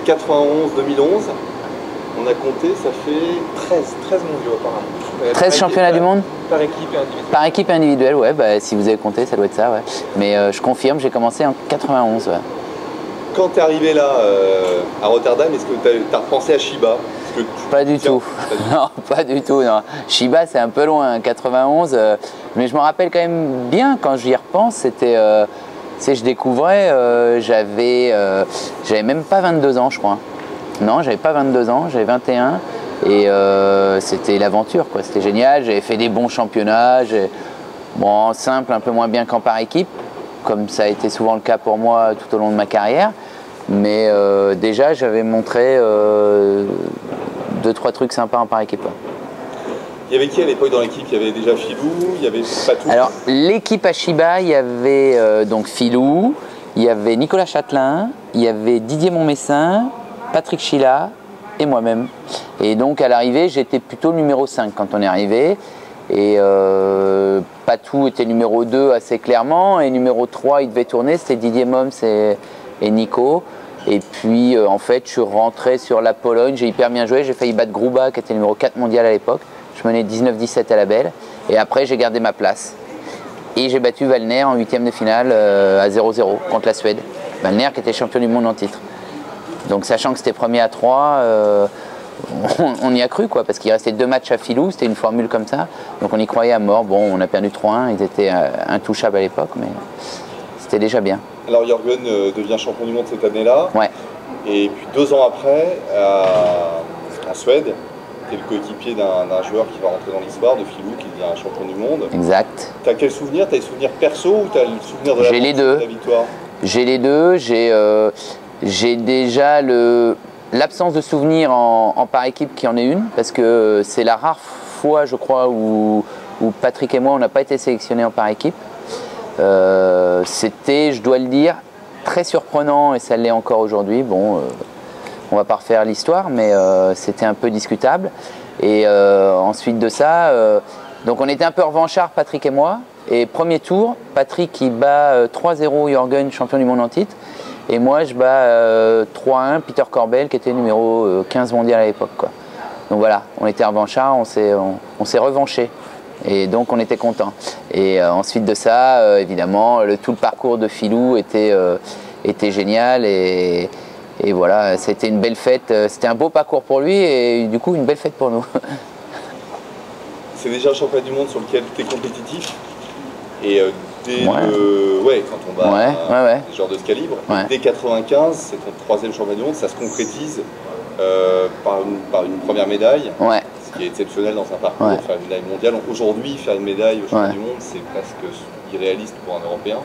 91-2011, on a compté, ça fait 13 mondiaux apparemment. 13 championnats du monde? Par équipe et individuel. Par équipe et individuel, ouais, bah, si vous avez compté, ça doit être ça, ouais. Mais je confirme, j'ai commencé en 91, ouais. Quand tu es arrivé là à Rotterdam, est-ce que tu as repensé à Chiba? Pas du tout. Non, pas du tout. Non. Chiba, c'est un peu loin, 91. Mais je me rappelle quand même bien quand j'y repense. C'était, je découvrais, j'avais même pas 22 ans, je crois. Non, j'avais pas 22 ans, j'avais 21. Et c'était l'aventure, quoi. C'était génial. J'avais fait des bons championnats. Bon, en simple, un peu moins bien qu'en par équipe, comme ça a été souvent le cas pour moi tout au long de ma carrière. Mais déjà, j'avais montré 2-3 trucs sympas en par équipe. Il y avait qui à l'époque dans l'équipe? Il y avait déjà Filou, il y avait Patou? Alors, l'équipe à Chiba, il y avait donc Filou, il y avait Nicolas Châtelain, il y avait Didier Montmessin, Patrick Chila et moi-même. Et donc, à l'arrivée, j'étais plutôt le numéro 5 quand on est arrivé. Et Patou était numéro 2 assez clairement. Et numéro 3, il devait tourner, c'était Didier Moms et Nico. Et puis en fait je suis rentré sur la Pologne, j'ai hyper bien joué, j'ai failli battre Gruba qui était numéro 4 mondial à l'époque. Je menais 19-17 à la belle et après j'ai gardé ma place. Et j'ai battu Valner en 8e de finale à 0-0 contre la Suède. Valner qui était champion du monde en titre. Donc sachant que c'était premier à 3, on y a cru quoi, parce qu'il restait 2 matchs à Filou, c'était une formule comme ça. Donc on y croyait à mort. Bon, on a perdu 3-1, ils étaient intouchables à l'époque, mais c'était déjà bien. Alors Jürgen devient champion du monde cette année-là. Ouais. Et puis 2 ans après, en Suède, tu es le coéquipier d'un joueur qui va rentrer dans l'histoire, de Filou, qui devient champion du monde. Exact. Tu as quel souvenir? Tu as des souvenirs perso ou tu as le souvenir de la victoire? J'ai les deux. J'ai déjà l'absence de souvenirs en par équipe qui en est une, parce que c'est la rare fois, je crois, où Patrick et moi, on n'a pas été sélectionnés en par équipe. C'était, je dois le dire, très surprenant et ça l'est encore aujourd'hui. Bon, on va pas refaire l'histoire, mais c'était un peu discutable. Et ensuite de ça, donc on était un peu revanchards, Patrick et moi. Et premier tour, Patrick qui bat 3-0 Jürgen, champion du monde en titre. Et moi, je bats 3-1 Peter Korbel, qui était numéro 15 mondial à l'époque, quoi. Donc voilà, on était revanchards, on s'est revanchés. Et donc on était contents. Et ensuite de ça, évidemment, tout le parcours de Filou était génial. Et voilà, c'était une belle fête. C'était un beau parcours pour lui et du coup une belle fête pour nous. C'est déjà un championnat du monde sur lequel tu es compétitif. Et quand on bat des joueurs de ce calibre, dès 95, c'est ton 3e championnat du monde, ça se concrétise par une première médaille. Ouais. Ce qui est exceptionnel dans un parcours, faire une médaille mondiale. Aujourd'hui, faire une médaille au championnat du monde, c'est presque irréaliste pour un Européen.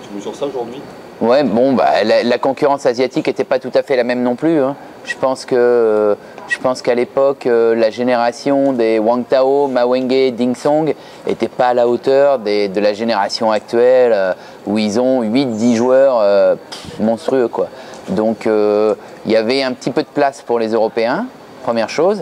Tu mesures ça aujourd'hui? Ouais, bon, bah, la concurrence asiatique n'était pas tout à fait la même non plus. Hein. Je pense qu'à l'époque, la génération des Wang Tao, Ma Wenge, Ding Song n'était pas à la hauteur de la génération actuelle où ils ont 8-10 joueurs monstrueux, quoi. Donc, il y avait un petit peu de place pour les Européens, première chose.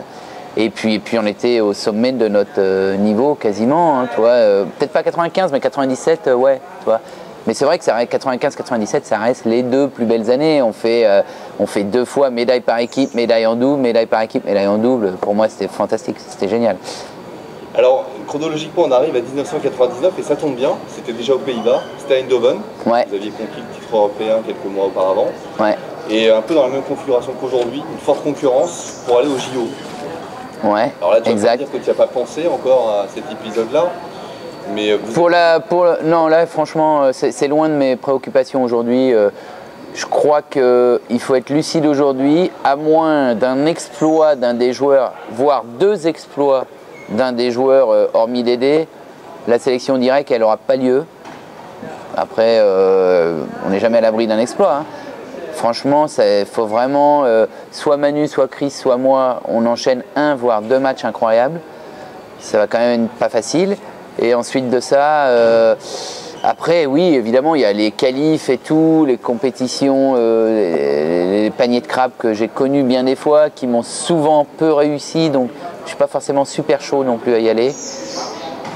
Et puis on était au sommet de notre niveau quasiment, hein, tu vois. Peut-être pas 95, mais 97, ouais, tu vois. Mais c'est vrai que 95-97, ça reste les 2 plus belles années. On fait 2 fois médaille par équipe, médaille en double, médaille par équipe, médaille en double. Pour moi, c'était fantastique, c'était génial. Alors, chronologiquement, on arrive à 1999 et ça tombe bien. C'était déjà aux Pays-Bas, c'était à Eindhoven. Ouais. Vous aviez conquis le titre européen quelques mois auparavant. Ouais. Et un peu dans la même configuration qu'aujourd'hui, une forte concurrence pour aller au JO. Ouais, alors là, tu vas dire que tu n'as pas pensé encore à cet épisode-là, mais non, là, franchement, c'est loin de mes préoccupations aujourd'hui. Je crois qu'il faut être lucide aujourd'hui, à moins d'un exploit d'un des joueurs, voire 2 exploits d'un des joueurs, hormis Dédé, la sélection directe, qu'elle n'aura pas lieu. Après, on n'est jamais à l'abri d'un exploit, hein. Franchement, il faut vraiment, soit Manu, soit Chris, soit moi, on enchaîne 1 voire 2 matchs incroyables. Ça va quand même être pas facile. Et ensuite de ça, après, oui, évidemment, il y a les qualifs et tout, les compétitions, les paniers de crabes que j'ai connus bien des fois, qui m'ont souvent peu réussi. Donc, je ne suis pas forcément super chaud non plus à y aller.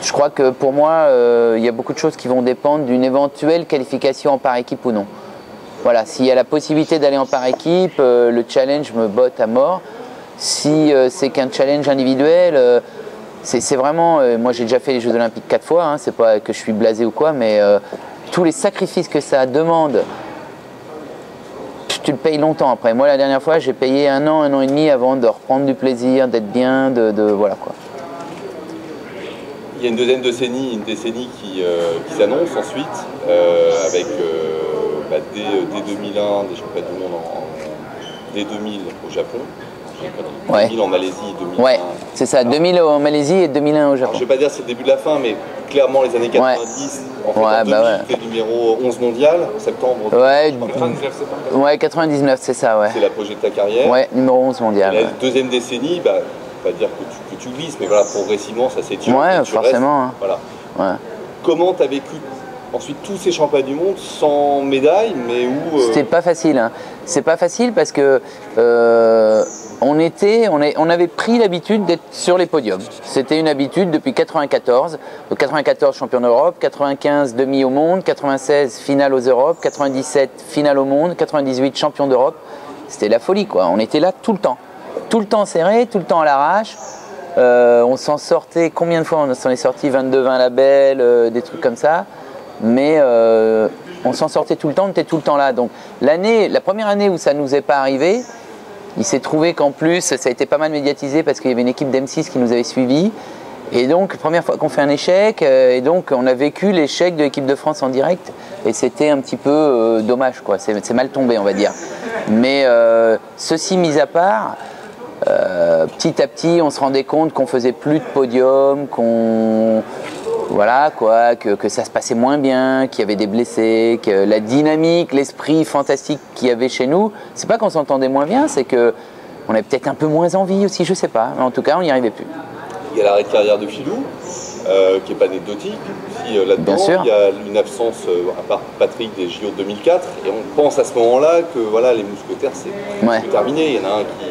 Je crois que pour moi, il y a beaucoup de choses qui vont dépendre d'une éventuelle qualification en par équipe ou non. Voilà, s'il y a la possibilité d'aller en par équipe, le challenge me botte à mort. Si c'est qu'un challenge individuel, c'est vraiment... moi, j'ai déjà fait les Jeux Olympiques 4 fois, hein, c'est pas que je suis blasé ou quoi, mais tous les sacrifices que ça demande, tu le payes longtemps après. Moi, la dernière fois, j'ai payé 1 an et demi avant de reprendre du plaisir, d'être bien, voilà quoi. Il y a une deuxième décennie qui s'annonce ensuite, avec dès 2001 des championnats du monde dès 2000 au Japon. 2000 en Malaisie et 2001. Ouais, c'est ça, 2000 en Malaisie et 2001 au Japon. Alors, je ne vais pas dire c'est le début de la fin, mais clairement les années 90, en 2000, tu fais numéro 11 mondial, en septembre 99, ouais, 99, c'est ça, ouais. C'est l'apogée de ta carrière. Ouais, numéro 11 mondial. Et la deuxième décennie, pas dire que tu glisses, mais voilà, progressivement, ça s'étire. Ouais, forcément. Restes, voilà. Ouais. Comment tu as vécu ensuite tous ces championnats du monde sans médaille, mais où C'était pas facile. Hein. C'est pas facile parce que on avait pris l'habitude d'être sur les podiums. C'était une habitude depuis 94. Donc 94 champion d'Europe, 95 demi au monde, 96 finale aux Europes, 97 finale au monde, 98 champion d'Europe. C'était la folie quoi. On était là tout le temps. Tout le temps serré, tout le temps à l'arrache. On s'en sortait, combien de fois on s'en est sorti 22-20 labels, des trucs comme ça. Mais on s'en sortait tout le temps, on était tout le temps là. Donc la première année où ça ne nous est pas arrivé, il s'est trouvé qu'en plus, ça a été pas mal médiatisé parce qu'il y avait une équipe d'M6 qui nous avait suivis. Et donc, première fois qu'on fait un échec, et donc on a vécu l'échec de l'équipe de France en direct. Et c'était un petit peu dommage, quoi. C'est mal tombé, on va dire. Mais ceci mis à part, petit à petit, on se rendait compte qu'on faisait plus de podium, voilà quoi, que ça se passait moins bien, qu'il y avait des blessés, que la dynamique, l'esprit fantastique qu'il y avait chez nous, c'est pas qu'on s'entendait moins bien, c'est que on avait peut-être un peu moins envie aussi, je sais pas. Mais en tout cas, on n'y arrivait plus. Il y a l'arrêt de carrière de Philou, qui n'est pas anecdotique. Là-dedans, il y a une absence, à part Patrick, des JO 2004, et on pense à ce moment-là que voilà, les mousquetaires, c'est terminé. Il y en a un qui...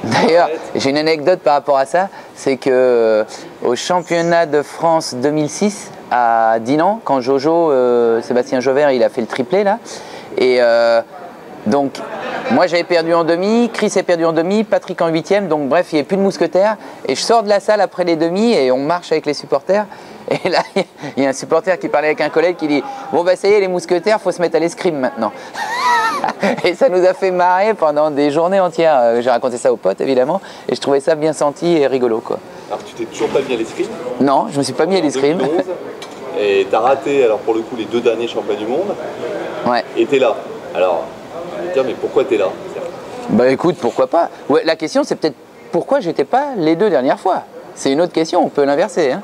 D'ailleurs, j'ai une anecdote par rapport à ça, c'est que au championnat de France 2006 à Dinan, quand Jojo, Sébastien Jovert, il a fait le triplé là, et donc moi j'avais perdu en demi, Chris a perdu en demi, Patrick en 8e, donc bref, il n'y avait plus de mousquetaires, et je sors de la salle après les demi et on marche avec les supporters. Et là, il y a un supporter qui parlait avec un collègue qui dit « Bon bah ça y est, les mousquetaires, faut se mettre à l'escrime maintenant ». Et ça nous a fait marrer pendant des journées entières. J'ai raconté ça aux potes évidemment, et je trouvais ça bien senti et rigolo quoi. Alors tu t'es toujours pas mis à l'escrime? Non, je me suis pas mis à l'escrime. Et tu as raté alors pour le coup les 2 derniers championnats du monde. Ouais. Et tu es là. Alors, je vais te dire, mais pourquoi tu es là? Bah écoute, pourquoi pas. Ouais, la question c'est peut-être pourquoi j'étais pas les 2 dernières fois. C'est une autre question, on peut l'inverser. Hein.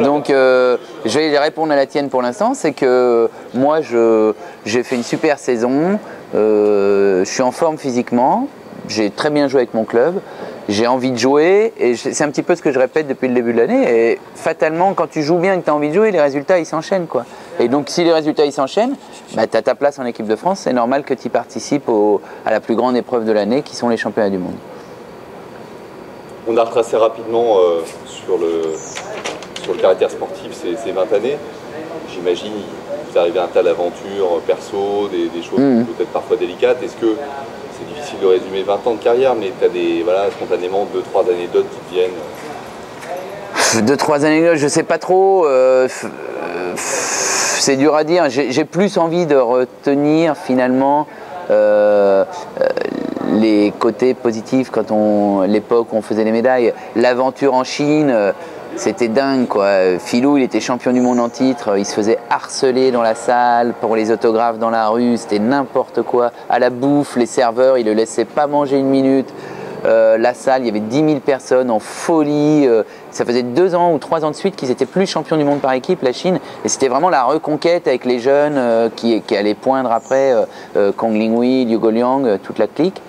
Donc je vais répondre à la tienne pour l'instant, c'est que moi j'ai fait une super saison, je suis en forme physiquement, j'ai très bien joué avec mon club, j'ai envie de jouer et c'est un petit peu ce que je répète depuis le début de l'année, et fatalement quand tu joues bien et que tu as envie de jouer, les résultats ils s'enchaînent quoi. Et donc si les résultats ils s'enchaînent, bah, tu as ta place en équipe de France, c'est normal que tu participes à la plus grande épreuve de l'année qui sont les championnats du monde. On a retracé rapidement sur le caractère sportif ces 20 années. J'imagine vous arrivez à un tas d'aventures perso, des choses peut-être parfois délicates. Est-ce que c'est difficile de résumer 20 ans de carrière, mais tu as spontanément 2-3 anecdotes qui te viennent? 2-3 anecdotes, je sais pas trop. C'est dur à dire. J'ai plus envie de retenir finalement les côtés positifs quand l'époque où on faisait les médailles. L'aventure en Chine, c'était dingue quoi. Philou, il était champion du monde en titre, il se faisait harceler dans la salle pour les autographes dans la rue, c'était n'importe quoi. À la bouffe, les serveurs, ils le laissaient pas manger une minute. La salle, il y avait 10 000 personnes en folie. Ça faisait 2 ans ou 3 ans de suite qu'ils n'étaient plus champions du monde par équipe, la Chine. Et c'était vraiment la reconquête avec les jeunes qui allaient poindre après, Kong Linghui, Liu Goliang, toute la clique.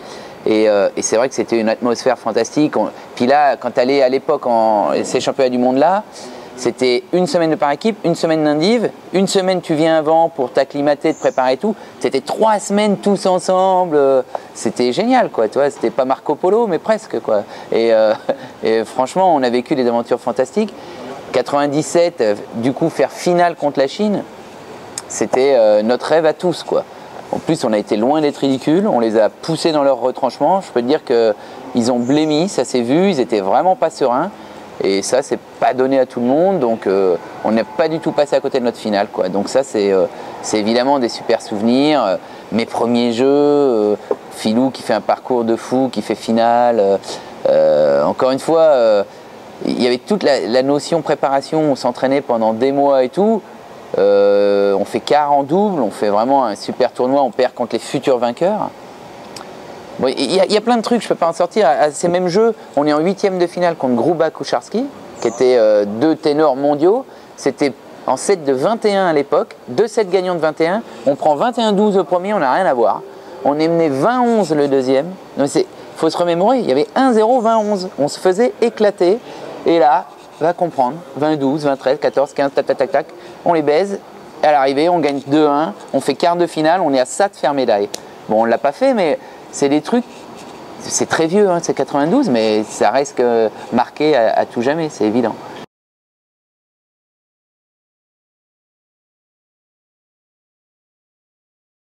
Et c'est vrai que c'était une atmosphère fantastique. Puis là, quand tu allais à l'époque ces championnats du monde-là, c'était une semaine de par équipe, une semaine d'indiv, une semaine tu viens avant pour t'acclimater, te préparer tout. C'était 3 semaines tous ensemble. C'était génial, quoi. Tu vois, c'était pas Marco Polo, mais presque, quoi. Et franchement, on a vécu des aventures fantastiques. 97, du coup, faire finale contre la Chine, c'était notre rêve à tous, quoi. En plus, on a été loin d'être ridicule, on les a poussés dans leur retranchement. Je peux te dire qu'ils ont blémi, ça s'est vu, ils étaient vraiment pas sereins. Et ça, c'est pas donné à tout le monde, donc on n'est pas du tout passé à côté de notre finale, quoi. Donc ça, c'est évidemment des super souvenirs. Mes premiers jeux, Philou qui fait un parcours de fou, qui fait finale. Encore une fois, il y avait toute la notion préparation, on s'entraînait pendant des mois et tout. On fait quart en double, on fait vraiment un super tournoi, on perd contre les futurs vainqueurs. Bon, y a plein de trucs, je ne peux pas en sortir. À ces mêmes jeux, on est en 8e de finale contre Gruba Kucharski, qui étaient deux ténors mondiaux. C'était en 7 de 21 à l'époque, 2 sets gagnants de 21. On prend 21-12 au premier, on n'a rien à voir. On est mené 20-11 le deuxième. Il faut se remémorer, il y avait 1-0, 20-11. On se faisait éclater. Et là, va comprendre, 20-12, 20-13, 14, 15, tac, tac, tac, tac. On les baise. À l'arrivée, on gagne 2-1. On fait quart de finale, on est à ça de faire médaille. Bon, on ne l'a pas fait, mais c'est des trucs, c'est très vieux, hein, c'est 92, mais ça reste marqué à tout jamais, c'est évident.